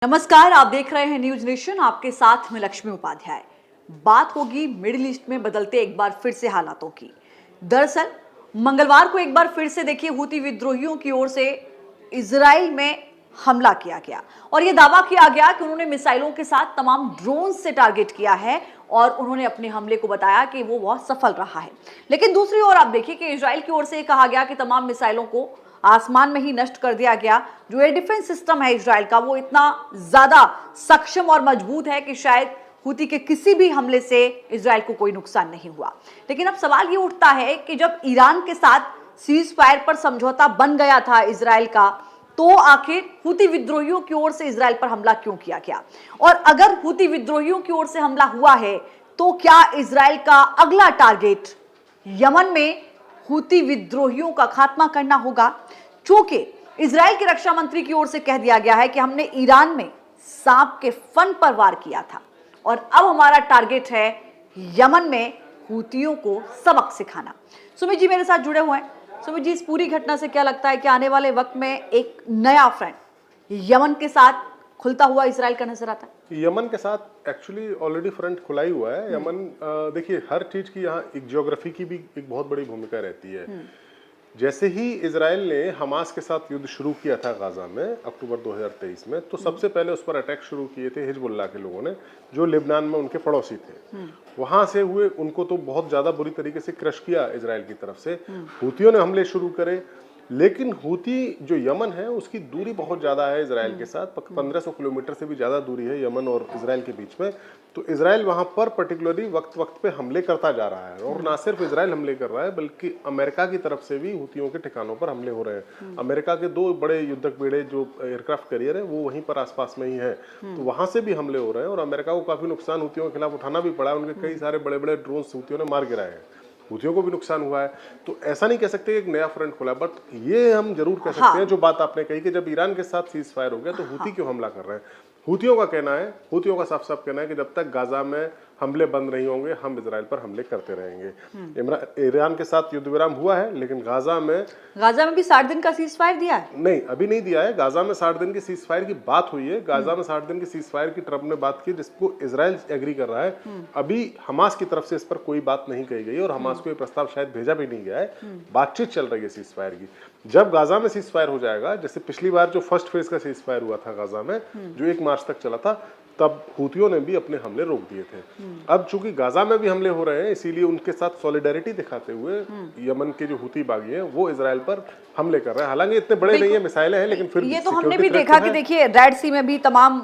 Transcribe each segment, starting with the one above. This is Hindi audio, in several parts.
नमस्कार, आप देख रहे हैं न्यूज नेशन। आपके साथ में लक्ष्मी उपाध्याय। बात होगी मिडिल ईस्ट में बदलते एक बार फिर से हालातों की। दरअसल मंगलवार को एक बार फिर से देखिए हूती विद्रोहियों की ओर से इजराइल में हमला किया गया और यह दावा किया गया कि उन्होंने मिसाइलों के साथ तमाम ड्रोन से टारगेट किया है और उन्होंने अपने हमले को बताया कि वो बहुत सफल रहा है। लेकिन दूसरी ओर आप देखिए कि इजराइल की ओर से कहा गया कि तमाम मिसाइलों को आसमान में ही नष्ट कर दिया गया। जो एयर डिफेंस सिस्टम है इजराइल का वो इतना ज्यादा सक्षम और मजबूत है कि शायद हूती के किसी भी हमले से इजराइल को कोई नुकसान नहीं हुआ। लेकिन अब सवाल ये उठता है कि जब ईरान के साथ सीज फायर पर समझौता बन गया था इजराइल का, तो आखिर हूती विद्रोहियों की ओर से इजराइल पर हमला क्यों किया गया? और अगर हूती विद्रोहियों की ओर से हमला हुआ है तो क्या इजराइल का अगला टारगेट यमन में हूती विद्रोहियों का खात्मा करना होगा? चूंकि इजराइल के रक्षा मंत्री की ओर से कह दिया गया है कि हमने ईरान में सांप के फन पर वार किया था और अब हमारा टारगेट है यमन में हूतियों को सबक सिखाना। सुमित जी मेरे साथ जुड़े हुए हैं। सुमित जी, इस पूरी घटना से क्या लगता है कि आने वाले वक्त में एक नया फ्रंट यमन के साथ खुलता हुआ इजराइल का नजर आता है? यमन के साथ एक्चुअली ऑलरेडी फ्रंट खुला ही हुआ है। यमन देखिए, हर चीज की यहाँ एक ज्योग्राफी की भी एक बहुत बड़ी भूमिका रहती है। जैसे ही इजराइल ने हमास के साथ युद्ध शुरू किया था गाजा में अक्टूबर 2023 में, तो सबसे पहले उस पर अटैक शुरू किए थे हिजबुल्लाह के लोगों ने, जो लेबनान में उनके पड़ोसी थे। वहां से हुए, उनको तो बहुत ज्यादा बुरी तरीके से क्रश किया इजराइल की तरफ से। हूतियों ने हमले शुरू करे, लेकिन हूती जो यमन है उसकी दूरी बहुत ज्यादा है इजराइल के साथ। 1500 किलोमीटर से भी ज्यादा दूरी है यमन और इजराइल के बीच में। तो इजराइल वहां पर पर्टिकुलरली वक्त वक्त पे हमले करता जा रहा है, और ना सिर्फ इजराइल हमले कर रहा है बल्कि अमेरिका की तरफ से भी हूतियों के ठिकानों पर हमले हो रहे हैं। अमेरिका के 2 बड़े युद्धक बेड़े जो एयरक्राफ्ट कैरियर है वो वहीं पर आसपास में ही है, तो वहां से भी हमले हो रहे हैं और अमेरिका को काफी नुकसान हूतियों के खिलाफ उठाना भी पड़ा है। उनके कई सारे बड़े बड़े ड्रोन हूतियों ने मार गिराए हैं, हूतियों को भी नुकसान हुआ है। तो ऐसा नहीं कह सकते कि एक नया फ्रंट खुला, बट ये हम जरूर कह सकते हैं जो बात आपने कही कि जब ईरान के साथ सीज फायर हो गया तो हूती क्यों हमला कर रहे हैं। हूतियों का कहना है, हूतियों का साफ साफ कहना है कि जब तक गाजा में हमले बंद नहीं होंगे हम इजराइल पर हमले करते रहेंगे। ईरान के साथ युद्ध विराम हुआ है, लेकिन गाजा में भी 60 दिन का सीज फायर दिया है? नहीं, अभी नहीं दिया है। गाजा में 60 दिन की सीज फायर की बात हुई है। गाजा में 60 दिन की सीज फायर की ट्रम्प ने बात की, जिसको इजराइल एग्री कर रहा है। अभी हमास की तरफ से इस पर कोई बात नहीं कही गई और हमास को ये प्रस्ताव शायद भेजा भी नहीं गया है। बातचीत चल रही है सीज फायर की। जब गाजा में सीज फायर हो जाएगा, जैसे पिछली बार जो फर्स्ट फेज का सीज फायर हुआ था गाजा में, जो 1 मार्च तक चला था, तब हूतियों ने भी अपने हमले रोक दिए थे। अब चूंकि गाजा में भी हमले हो रहे हैं, इसीलिए उनके साथ सॉलिडारिटी दिखाते हुए यमन के जो हूती बागी हैं वो इजराइल पर हमले कर रहे हैं। हालांकि इतने बड़े नहीं है, मिसाइलें हैं, लेकिन फिर ये तो हमने भी देखा कि देखिए रेड सी में भी तमाम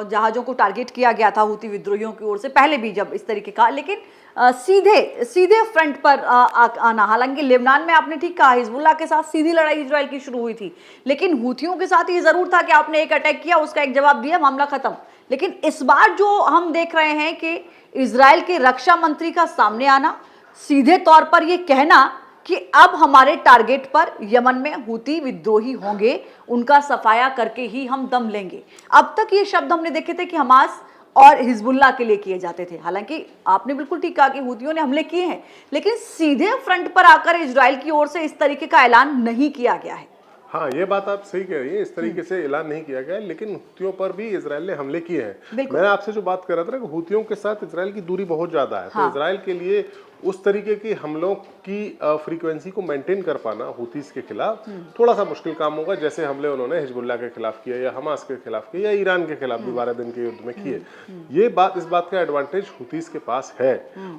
जहाजों को टारगेट किया गया था हूती विद्रोहियों की ओर से, पहले भी जब इस तरीके का। लेकिन सीधे फ्रंट पर आना, हालांकि लेबनान में आपने ठीक कहा हिजबुल्लाह के साथ सीधी लड़ाई इजराइल की शुरू हुई थी, लेकिन हूतियों के साथ ये जरूर था कि आपने एक अटैक किया, उसका एक जवाब दिया, मामला खत्म। लेकिन इस बार जो हम देख रहे हैं कि इजराइल के रक्षा मंत्री का सामने आना, सीधे तौर पर यह कहना कि अब हमारे टारगेट पर यमन में हूती विद्रोही होंगे, उनका सफाया करके ही हम दम लेंगे। अब तक ये शब्द हमने देखे थे कि हमास और हिजबुल्लाह के लिए किए जाते थे। हालांकि आपने बिल्कुल ठीक कहा कि हूतियों ने हमले किए हैं, लेकिन सीधे फ्रंट पर आकर इजराइल की ओर से इस तरीके का ऐलान नहीं किया गया है। हाँ, ये बात आप सही कह रही है, इस तरीके से ऐलान नहीं किया गया है, लेकिन हूतियों पर भी इजराइल ने हमले किए हैं। मैंने आपसे जो बात कर रहा था कि हूतियों के साथ इजराइल की दूरी बहुत ज्यादा है। तो इजराइल के लिए उस तरीके की हमलों की फ्रीक्वेंसी को मेंटेन कर पाना हूतीस के खिलाफ थोड़ा सा मुश्किल काम होगा, जैसे हमले उन्होंने हिजबुल्लाह के खिलाफ किए या हमास के खिलाफ किए या ईरान के खिलाफ भी 12 दिन के युद्ध में किए। इस बात का एडवांटेज हूतीस के पास है।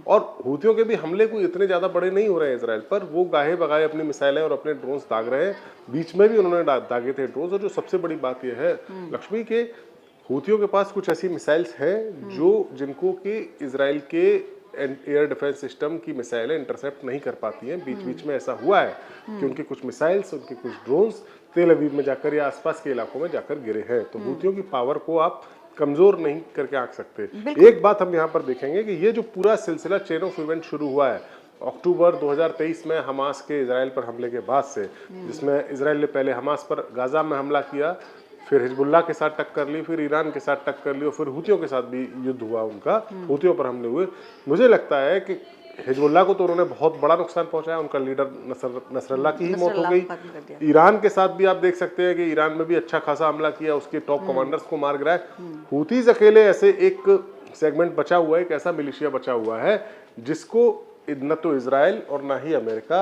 और हूतियों के भी हमले कोई इतने ज्यादा बड़े नहीं हो रहे हैं इजराइल पर। वो गाहे बगाए अपनी मिसाइलें और अपने ड्रोन्स दाग रहे हैं। बीच में भी उन्होंने दागे थे ड्रोन्स। और जो सबसे बड़ी बात यह है लक्ष्मी, के हूतियों के पास कुछ ऐसी मिसाइल्स हैं जिनको कि इजराइल के एयर डिफेंस सिस्टम की मिसाइलें इंटरसेप्ट नहीं कर पाती हैं। बीच बीच में ऐसा हुआ है कि उनकी कुछ मिसाइल्स, उनके कुछ ड्रोन्स तेल अवीव में जाकर या आसपास के इलाकों में जाकर गिरे हैं। तो हूतियों की पावर को आप कमजोर नहीं करके आंक सकते। एक बात हम यहाँ पर देखेंगे कि ये जो पूरा सिलसिला चेन ऑफ इवेंट शुरू हुआ है अक्टूबर 2023 में हमास के इजराइल पर हमले के बाद से, जिसमें इजराइल ने पहले हमास पर गाजा में हमला किया, फिर हिजबुल्लाह के साथ टक्कर ली, फिर ईरान के साथ टक्कर ली और फिर हूतियों के साथ भी युद्ध हुआ उनका, हूतियों पर हमले हुए। मुझे लगता है कि हिजबुल्लाह को तो उन्होंने बहुत बड़ा नुकसान पहुंचाया, उनका लीडर नसरल्लाह की ही मौत हो नसरल्लाह को खत्म कर दिया। गई। ईरान के साथ भी आप देख सकते हैं कि ईरान में भी अच्छा खासा हमला किया, उसके टॉप कमांडर्स को मार गिराया। हूतीज अकेले ऐसे एक सेगमेंट बचा हुआ है, एक ऐसा मिलिशिया बचा हुआ है जिसको न तो इजराइल और ना ही अमेरिका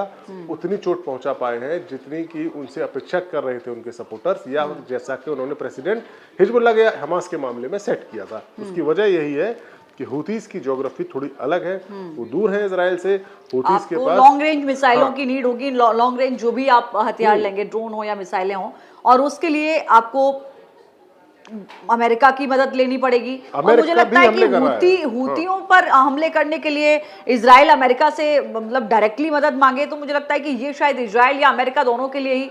उतनी चोट पहुंचा पाए हैं जितनी कि उनसे अपेक्षा कर रहे थे उनके सपोर्टर्स, या जैसा कि उन्होंने प्रेसिडेंट हिजबुल्लाह के हमास के मामले में सेट किया था। उसकी वजह यही है कि हूतीज की ज्योग्राफी थोड़ी अलग है, वो दूर है इजराइल से। हूतीज के पास लॉन्ग रेंज मिसाइलों की नीड होगी, लॉन्ग रेंज जो भी आप हथियार लेंगे, ड्रोन हो या मिसाइलें हो, और उसके लिए आपको अमेरिका की मदद लेनी पड़ेगी। और मुझे लगता है कि हूतियों पर हमले करने के लिए इजराइल अमेरिका से मतलब डायरेक्टली मदद मांगे, तो मुझे लगता है कि ये शायद इजराइल या अमेरिका दोनों के लिए ही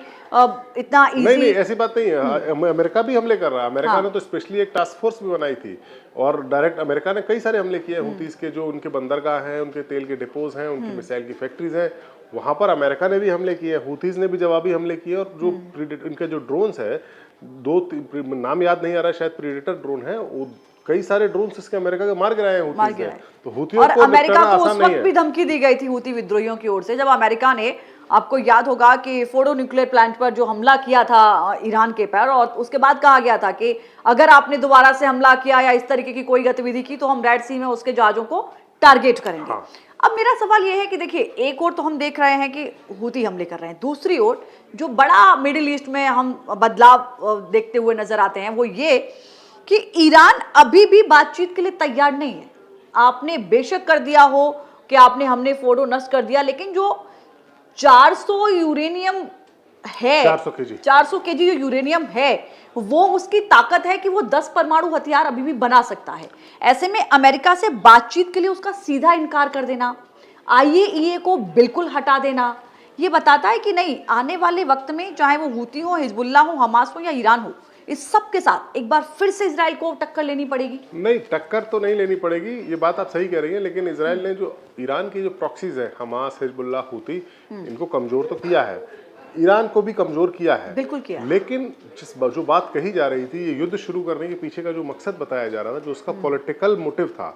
इतना इजी नहीं, ऐसी बात नहीं है। अमेरिका भी हमले कर रहा है। अमेरिका ने तो स्पेशली एक टास्क फोर्स भी बनाई थी और डायरेक्ट अमेरिका ने कई सारे हमले किए हूतीज के, जो उनके बंदरगाह हैं, उनके तेल के डिपोज हैं, उनकी मिसाइल की फैक्ट्रीज हैं, वहां पर अमेरिका ने भी हमले किए, हूतीज ने भी जवाबी हमले किए। और जो इनके जो ड्रोन्स है, नाम याद नहीं आ रहा, शायद प्रीडेटर ड्रोन है, वो कई सारे ड्रोन इसके अमेरिका के मार गिराए हैं हूतीज ने। तो हूतियों को अमेरिका को उस आसान नहीं वक्त है। भी धमकी दी गई थी हूती विद्रोहियों की ओर से, जब अमेरिका ने, आपको याद होगा कि फोर्डो न्यूक्लियर प्लांट पर जो हमला किया था ईरान के पर, और उसके बाद कहा गया था कि अगर आपने दोबारा से हमला किया या इस तरीके की कोई गतिविधि की तो हम रेड सी में उसके जहाजों को टारगेट करेंगे। अब मेरा सवाल यह है कि देखिए, एक और तो हम देख रहे हैं कि हूती हमले कर रहे हैं, दूसरी ओर जो बड़ा मिडिल ईस्ट में हम बदलाव देखते हुए नजर आते हैं वो ये कि ईरान अभी भी बातचीत के लिए तैयार नहीं है। आपने बेशक कर दिया हो कि हमने फोर्डो नष्ट कर दिया, लेकिन जो 400 यूरेनियम है, 400 केजी जो यूरेनियम है, वो उसकी ताकत है कि वो 10 परमाणु हथियार अभी भी बना सकता है। ऐसे में अमेरिका से बातचीत के लिए उसका सीधा इनकार कर देना, आईएईए को बिल्कुल हटा देना, ये बताता है कि नहीं, आने वाले वक्त में चाहे वो हूती हो, हिजबुल्लाह हो, हमास हो या ईरान हो, इस सब के साथ एक बार फिर से इजराइल को टक्कर लेनी पड़ेगी। नहीं, टक्कर तो नहीं लेनी पड़ेगी, ये बात आप सही कह रही हैं, लेकिन इजराइल ने जो ईरान की जो प्रॉक्सीज है, हमास, हिजबुल्लाह, हूती, इनको कमजोर तो किया है, ईरान को भी कमजोर किया है, बिल्कुल किया। लेकिन जो बात कही जा रही थी, ये युद्ध शुरू करने के पीछे का जो मकसद बताया जा रहा था, जो उसका पॉलिटिकल मोटिव था,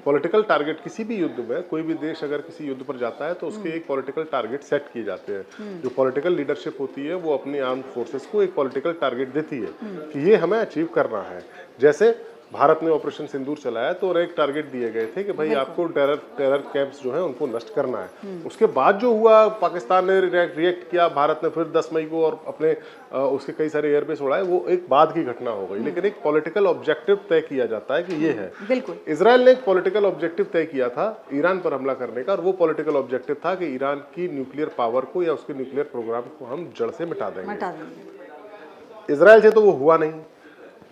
पॉलिटिकल टारगेट, किसी भी युद्ध में कोई भी देश अगर किसी युद्ध पर जाता है तो उसके एक पॉलिटिकल टारगेट सेट किए जाते हैं। जो पॉलिटिकल लीडरशिप होती है वो अपनी आर्म्ड फोर्सेस को एक पॉलिटिकल टारगेट देती है कि ये हमें अचीव करना है। जैसे भारत ने ऑपरेशन सिंदूर चलाया तो एक टारगेट दिए गए थे कि भाई आपको टेरर कैंप्स जो हैं उनको नष्ट करना है। उसके बाद जो हुआ, पाकिस्तान ने रिएक्ट किया, भारत ने फिर 10 मई को और अपने उसके कई सारे एयरबेस उड़ाए, वो एक बाद की घटना हो गई। लेकिन एक पॉलिटिकल ऑब्जेक्टिव तय किया जाता है कि ये है। बिल्कुल, इजराइल ने एक पॉलिटिकल ऑब्जेक्टिव तय किया था ईरान पर हमला करने का, और वो पॉलिटिकल ऑब्जेक्टिव था कि ईरान की न्यूक्लियर पावर को या उसके न्यूक्लियर प्रोग्राम को हम जड़ से मिटा देंगे। इजराइल से तो वो हुआ नहीं,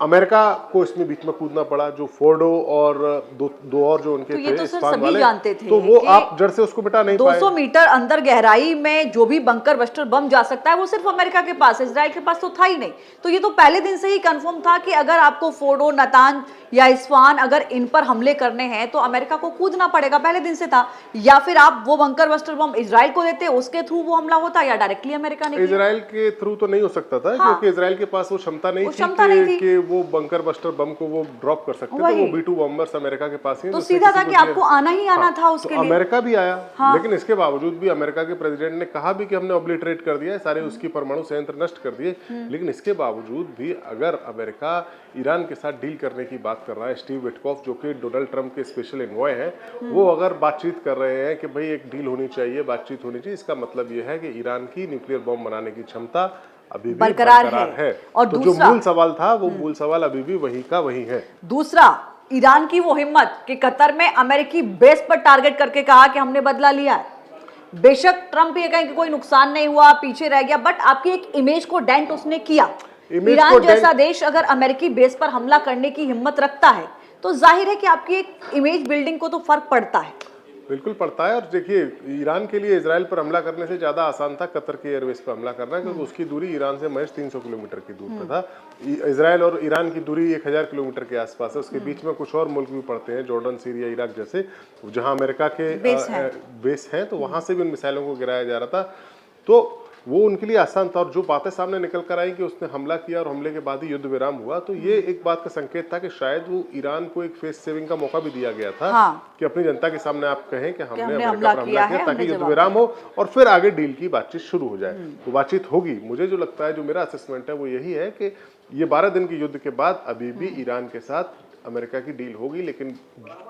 अमेरिका को इसमें बीच में कूदना पड़ा। जो फोर्डो और दो और जो उनके थे, इस्फान वाले, जानते थे, तो वो आप जड़ से उसको मिटा नहीं पाए। 200 मीटर अंदर गहराई में जो भी बंकर बस्टर बम जा सकता है वो सिर्फ अमेरिका के पास है, इजराइल के पास तो था ही नहीं। तो ये तो पहले दिन से ही कंफर्म था कि अगर आपको फोर्डो, नातांज या इस्फान अगर इन पर हमले करने हैं तो अमेरिका को कूदना पड़ेगा, पहले दिन से था। या फिर आप वो बंकर बस्टर बम इजराइल को देते, उसके थ्रू वो हमला होता, या डायरेक्टली अमेरिका ने। इजराइल के थ्रू तो नहीं हो सकता था, क्योंकि इजराइल के पास वो क्षमता नहीं थी कि वो बंकर बस्टर बम को वो ड्रॉप कर सकते थे। वो B-2 बॉम्बर्स अमेरिका के पास ही, तो सीधा था कि आपको आना ही आना था उसके लिए। अमेरिका भी आया, लेकिन इसके बावजूद भी अमेरिका के प्रेसिडेंट ने कहा भी कि हमने ऑब्लिटरेट कर दिया है, सारे उसकी परमाणु संयंत्र नष्ट कर दिए। लेकिन इसके बावजूद भी अगर अमेरिका ईरान के साथ डील करने की बात कर रहा है, स्टीव विटकॉफ जो कि डोनाल्ड ट्रंप के स्पेशल एनवॉय हैं, वो अगर बातचीत कर रहे हैं कि भाई एक डील होनी चाहिए, बातचीत होनी चाहिए, इसका मतलब ये है कि ईरान की न्यूक्लियर बम बनाने की क्षमता अभी भी बरकरार है। और तो जो मूल सवाल था, वो मूल सवाल अभी भी वही का वही है। दूसरा, ईरान की वो हिम्मत कि कतर में अमेरिकी बेस पर टारगेट करके कहा कि हमने बदला लिया है। बेशक ट्रंप ये कहें कि कोई नुकसान नहीं हुआ, पीछे रह गया, बट आपकी एक इमेज को डेंट उसने किया। ईरान जैसा देश अगर अमेरिकी बेस पर हमला करने की हिम्मत रखता है तो जाहिर है कि आपकी एक इमेज बिल्डिंग को तो फर्क पड़ता है। बिल्कुल पड़ता है। और देखिए, ईरान के लिए इजराइल पर हमला करने से ज्यादा आसान था कतर के एयरवेज पर हमला करना, क्योंकि उसकी दूरी ईरान से महज 300 किलोमीटर की दूर पर था। इजराइल और ईरान की दूरी 1000 किलोमीटर के आसपास है। उसके बीच में कुछ और मुल्क भी पड़ते हैं, जॉर्डन, सीरिया, इराक जैसे, जहां अमेरिका के बेस हैं, तो वहां से भी उन मिसाइलों को गिराया जा रहा था। तो वो उनके लिए आसान था। और जो बातें सामने निकल कर आई कि उसने हमला किया और हमले के बाद ही युद्ध विराम हुआ, तो ये एक बात का संकेत था कि शायद वो ईरान को एक फेस सेविंग का मौका भी दिया गया था। हाँ। कि अपनी जनता के सामने आप कहें कि हमने अमेरिका हमला पर किया हमला किया, है, ताकि हमने युद्ध जवाब विराम हो और फिर आगे डील की बातचीत शुरू हो जाए। तो बातचीत होगी। मुझे जो लगता है, जो मेरा असेसमेंट है वो यही है कि ये 12 दिन के युद्ध के बाद अभी भी ईरान के साथ अमेरिका की डील होगी, लेकिन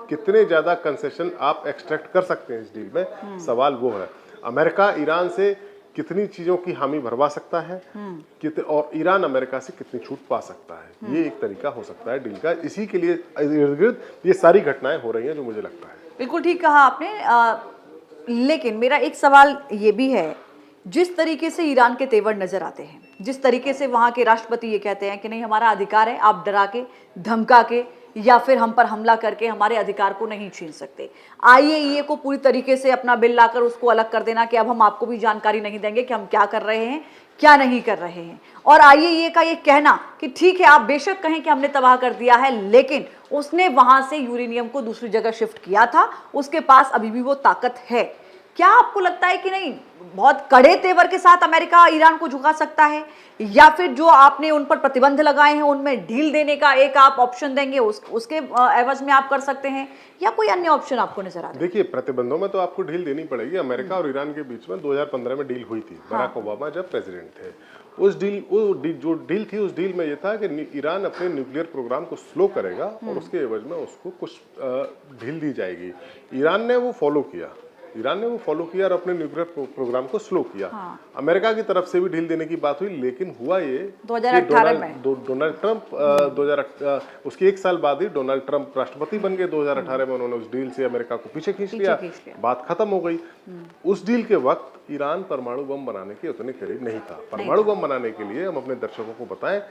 कितने ज्यादा कंसेशन आप एक्सट्रैक्ट कर सकते हैं इस डील में, सवाल वो है। अमेरिका ईरान से कितनी चीजों की हामी भरवा सकता है, और ईरान अमेरिका से कितनी छूट पा सकता है, ये एक तरीका हो सकता है डील का। इसी के लिए इर्द गिर्द ये सारी घटनाएं हो रही हैं, जो मुझे लगता है। बिल्कुल ठीक कहा आपने। लेकिन मेरा एक सवाल ये भी है, जिस तरीके से ईरान के तेवर नजर आते हैं, जिस तरीके से वहां के राष्ट्रपति ये कहते हैं कि नहीं, हमारा अधिकार है, आप डरा के, धमका के या फिर हम पर हमला करके हमारे अधिकार को नहीं छीन सकते। आईएईए को पूरी तरीके से अपना बिल लाकर उसको अलग कर देना कि अब हम आपको भी जानकारी नहीं देंगे कि हम क्या कर रहे हैं, क्या नहीं कर रहे हैं। और आईएईए का ये कहना कि ठीक है, आप बेशक कहें कि हमने तबाह कर दिया है, लेकिन उसने वहां से यूरेनियम को दूसरी जगह शिफ्ट किया था, उसके पास अभी भी वो ताकत है। क्या आपको लगता है कि नहीं, बहुत कड़े तेवर के साथ अमेरिका ईरान को झुका सकता है, या फिर जो आपने उन पर प्रतिबंध लगाए हैं उनमें ढील देने का एक आप ऑप्शन देंगे, उसके एवज में आप कर सकते हैं, या कोई अन्य ऑप्शन आपको नजर आ रहा है? देखिए, प्रतिबंधों में तो आपको ढील देनी पड़ेगी। अमेरिका और ईरान के बीच में 2015 में डील हुई थी, बराक ओबामा जब प्रेसिडेंट थे। जो डील थी, उस डील में ये था कि ईरान अपने न्यूक्लियर प्रोग्राम को स्लो करेगा और उसके एवज में उसको कुछ ढील दी जाएगी। ईरान ने वो फॉलो किया और अपने न्यूक्लियर प्रोग्राम को स्लो किया। अमेरिका की तरफ से भी ढील देने की बात हुई, लेकिन हुआ ये 2018 में डोनाल्ड ट्रंप उसके एक साल बाद ही डोनाल्ड ट्रंप राष्ट्रपति बन गए। 2018 में उन्होंने उस डील से अमेरिका को पीछे खींच लिया, बात खत्म हो गई। उस डील के वक्त ईरान परमाणु बम बनाने के उतने करीब नहीं था। परमाणु बम बनाने के लिए हम अपने दर्शकों को बताएं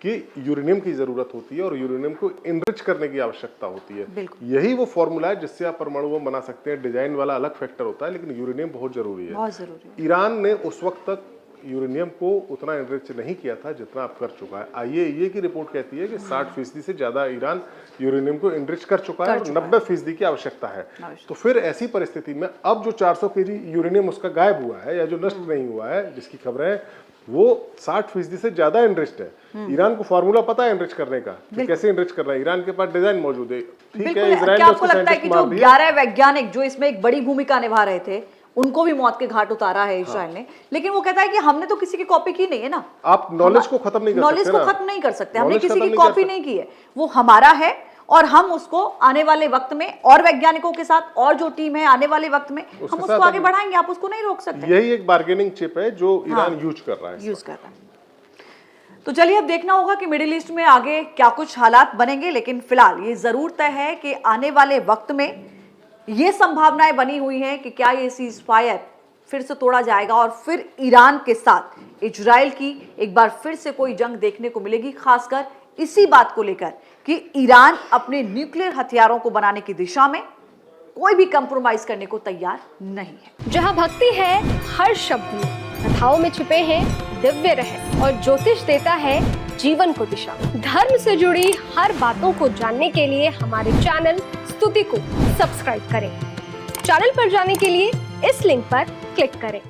कि यूरेनियम की जरूरत होती है और यूरेनियम को इनरिच करने की आवश्यकता होती है। यही वो फॉर्मूला है जिससे आप परमाणु बम बना सकते हैं। डिजाइन वाला अलग फैक्टर होता है, लेकिन यूरेनियम बहुत जरूरी है। ईरान ने उस वक्त तक यूरेनियम को उतना इनरिच नहीं किया था जितना अब कर चुका है। आईएईए की रिपोर्ट कहती है कि 60% से ज्यादा ईरान यूरेनियम को इनरिच कर चुका है और 90% की आवश्यकता है। तो फिर ऐसी परिस्थिति में अब जो 400 केजी यूरेनियम उसका गायब हुआ है या जो नष्ट नहीं हुआ है, जिसकी खबरें, वो 60% से ज्यादा इनरिच्ड है। ईरान को फॉर्मूला पता है इनरिच करने का, कि कैसे इनरिच करना है। ईरान के पास डिजाइन मौजूद है। ठीक है, इजराइल क्या आपको लगता है कि जो 11 वैज्ञानिक जो इसमें एक बड़ी भूमिका निभा रहे थे, उनको भी मौत के घाट उतारा है इजराइल ने, लेकिन वो कहता है कि हमने तो किसी की कॉपी की नहीं है ना। आप नॉलेज को खत्म नहीं कर सकते, हमने किसी की कॉपी नहीं की है, वो हमारा है और हम उसको आने वाले वक्त में और वैज्ञानिकों के साथ और जो टीम है आने वाले वक्त में हम उसको आगे बढ़ाएंगे। आप उसको नहीं रोक सकते। यही एक बार्गेनिंग चिप है जो ईरान यूज कर रहा है। तो चलिए, अब देखना होगा कि मिडिल ईस्ट में आगे क्या कुछ हालात बनेंगे, लेकिन फिलहाल ये जरूर तय है कि आने वाले वक्त में ये संभावनाएं बनी हुई हैं कि क्या ये सीज फायर फिर से तोड़ा जाएगा और फिर ईरान के साथ इजराइल की एक बार फिर से कोई जंग देखने को मिलेगी, खासकर इसी बात को लेकर कि ईरान अपने न्यूक्लियर हथियारों को बनाने की दिशा में कोई भी कंप्रोमाइज करने को तैयार नहीं है। जहां भक्ति है हर शब्द में, कथाओं में छिपे हैं दिव्य रहस्य और ज्योतिष देता है जीवन को दिशा। धर्म से जुड़ी हर बातों को जानने के लिए हमारे चैनल स्तुति को सब्सक्राइब करें। चैनल पर जाने के लिए इस लिंक पर क्लिक करें।